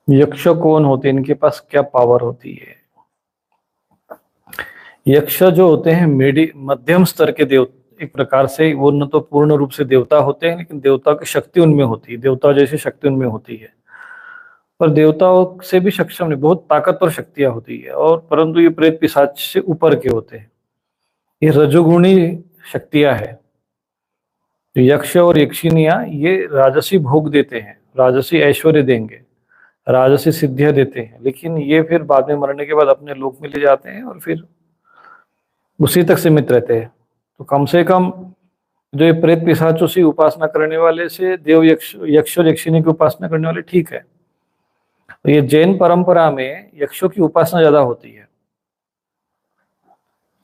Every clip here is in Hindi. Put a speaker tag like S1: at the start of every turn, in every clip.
S1: यक्ष कौन होते हैं, इनके पास क्या पावर होती है? यक्ष जो होते हैं मध्यम स्तर के देव, एक प्रकार से वो न तो पूर्ण रूप से देवता होते हैं, लेकिन देवता की शक्ति उनमें होती है, देवता जैसी शक्ति उनमें होती है। पर देवताओं से भी सक्षम नहीं, बहुत ताकतवर शक्तियां होती है, और परंतु ये प्रेत पिशाच से ऊपर के होते हैं। ये रजोगुणी शक्तियां है। तो यक्ष और यक्षिनियां ये राजसी भोग देते हैं, राजसी ऐश्वर्य देंगे, राजसी सिद्धियां देते हैं, लेकिन ये फिर बाद में मरने के बाद अपने लोक में ले जाते हैं और फिर उसी तक सीमित रहते हैं। तो कम से कम जो ये प्रेत पिशाचों से उपासना करने वाले से देव यक्ष और यक्षिनी की उपासना करने वाले ठीक है। तो ये जैन परंपरा में यक्षों की उपासना ज्यादा होती है।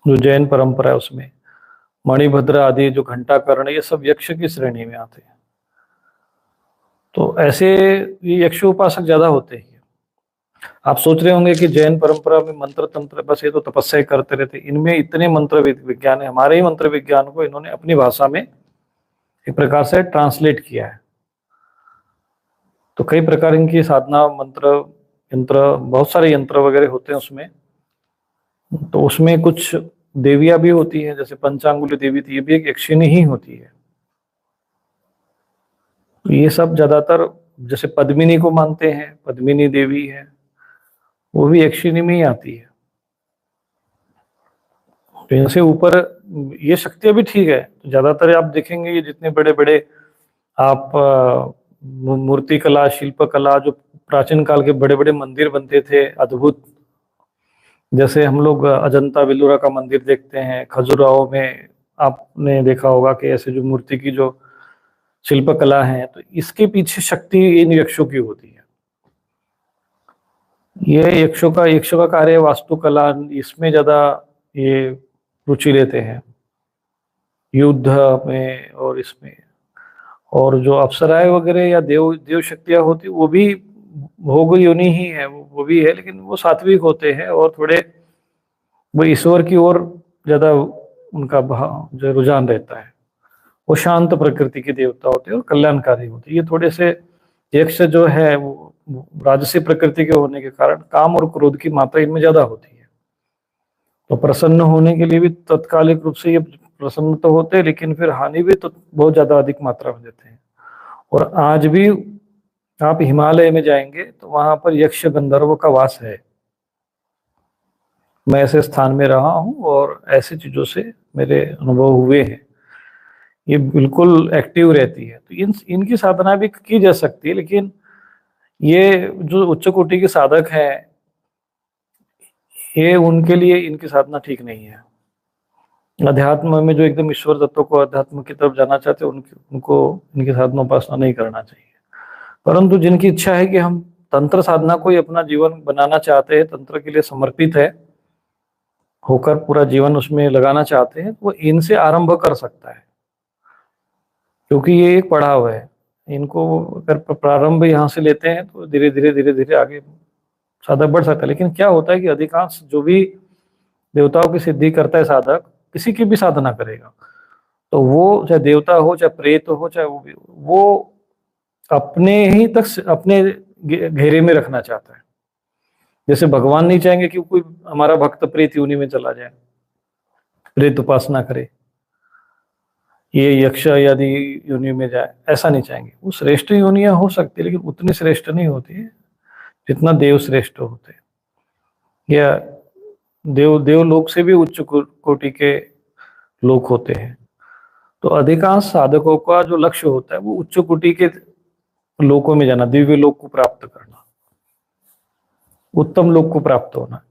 S1: जो जैन परंपरा है उसमें मणिभद्र आदि जो घंटा कर्ण ये सब यक्ष की श्रेणी में आते हैं। तो ऐसे ये यक्ष उपासक ज्यादा होते हैं। आप सोच रहे होंगे कि जैन परंपरा में मंत्र तंत्र बस ये तो तपस्या करते रहते, इनमें इतने मंत्र विज्ञान है। हमारे ही मंत्र विज्ञान को इन्होंने अपनी भाषा में एक प्रकार से ट्रांसलेट किया है। तो कई प्रकार इनकी साधना मंत्र यंत्र, बहुत सारे यंत्र वगैरह होते हैं उसमें। तो उसमें कुछ देवियां भी होती है, जैसे पंचांगुली देवी थी, ये भी एक यक्षिणी ही होती है। ये सब ज्यादातर जैसे पद्मिनी को मानते हैं, पद्मिनी देवी है, वो भी यक्षिणी में ही आती है। तो इनसे ऊपर ये शक्तियां भी ठीक है। तो ज्यादातर आप देखेंगे ये जितने बड़े बड़े आप मूर्ति कला, शिल्प कला, जो प्राचीन काल के बड़े बड़े मंदिर बनते थे अद्भुत, जैसे हम लोग अजंता विलोरा का मंदिर देखते हैं, खजुराहो में आपने देखा होगा कि ऐसे जो मूर्ति की जो शिल्प कला है, तो इसके पीछे शक्ति इन यक्षों की होती है। ये यक्षों का कार्य वास्तुकला, इसमें ज्यादा ये रुचि लेते हैं, युद्ध में और इसमें। और जो अप्सराएं वगैरह या देव शक्तियां होती वो भी भोग योनि ही है, वो भी है, लेकिन वो सात्विक होते हैं और थोड़े वो ईश्वर की ओर ज्यादा उनका जो रुझान रहता है। वो शांत प्रकृति के देवता होते हैं और कल्याणकारी होते हैं। ये थोड़े से यक्ष जो है वो राजसी प्रकृति के होने के कारण काम और क्रोध की मात्रा इनमें ज्यादा होती है। तो प्रसन्न होने के लिए भी तत्कालिक रूप से ये प्रसन्न तो होते हैं, लेकिन फिर हानि भी तो बहुत ज्यादा अधिक मात्रा में देते हैं। और आज भी आप हिमालय में जाएंगे तो वहां पर यक्ष गंधर्व का वास है। मैं ऐसे स्थान में रहा हूँ और ऐसी चीजों से मेरे अनुभव हुए हैं। ये बिल्कुल एक्टिव रहती है। तो इनकी साधना भी की जा सकती है, लेकिन ये जो उच्च कोटि के साधक हैं, ये उनके लिए इनकी साधना ठीक नहीं है। अध्यात्म में जो एकदम ईश्वर तत्व को, अध्यात्म की तरफ जाना चाहते हैं, उनको इनकी साधना उपासना नहीं करना चाहिए। परंतु जिनकी इच्छा है कि हम तंत्र साधना को ही अपना जीवन बनाना चाहते हैं, तंत्र के लिए समर्पित है होकर पूरा जीवन उसमें लगाना चाहते हैं, वो इनसे आरंभ कर सकता है, क्योंकि ये एक पड़ाव है। इनको अगर प्रारंभ यहाँ से लेते हैं तो धीरे धीरे आगे साधक बढ़ सकता है। लेकिन क्या होता है कि अधिकांश जो भी देवताओं की सिद्धि करता है साधक, किसी की भी साधना करेगा, तो वो चाहे देवता हो, चाहे प्रेत हो, चाहे वो अपने ही तक अपने घेरे में रखना चाहता है। जैसे भगवान नहीं चाहेंगे कि कोई हमारा भक्त प्रेत योनि में चला जाए, प्रेत उपासना करे, ये यक्ष आदि योनि में जाए, ऐसा नहीं चाहेंगे। वो श्रेष्ठ योनियां हो सकती है, लेकिन उतनी श्रेष्ठ नहीं होती है जितना देव श्रेष्ठ होते हैं, या देवलोक से भी उच्च कोटि के लोग होते हैं। तो अधिकांश साधकों का जो लक्ष्य होता है वो उच्च कोटि के लोकों में जाना, दिव्य लोक को प्राप्त करना, उत्तम लोक को प्राप्त होना।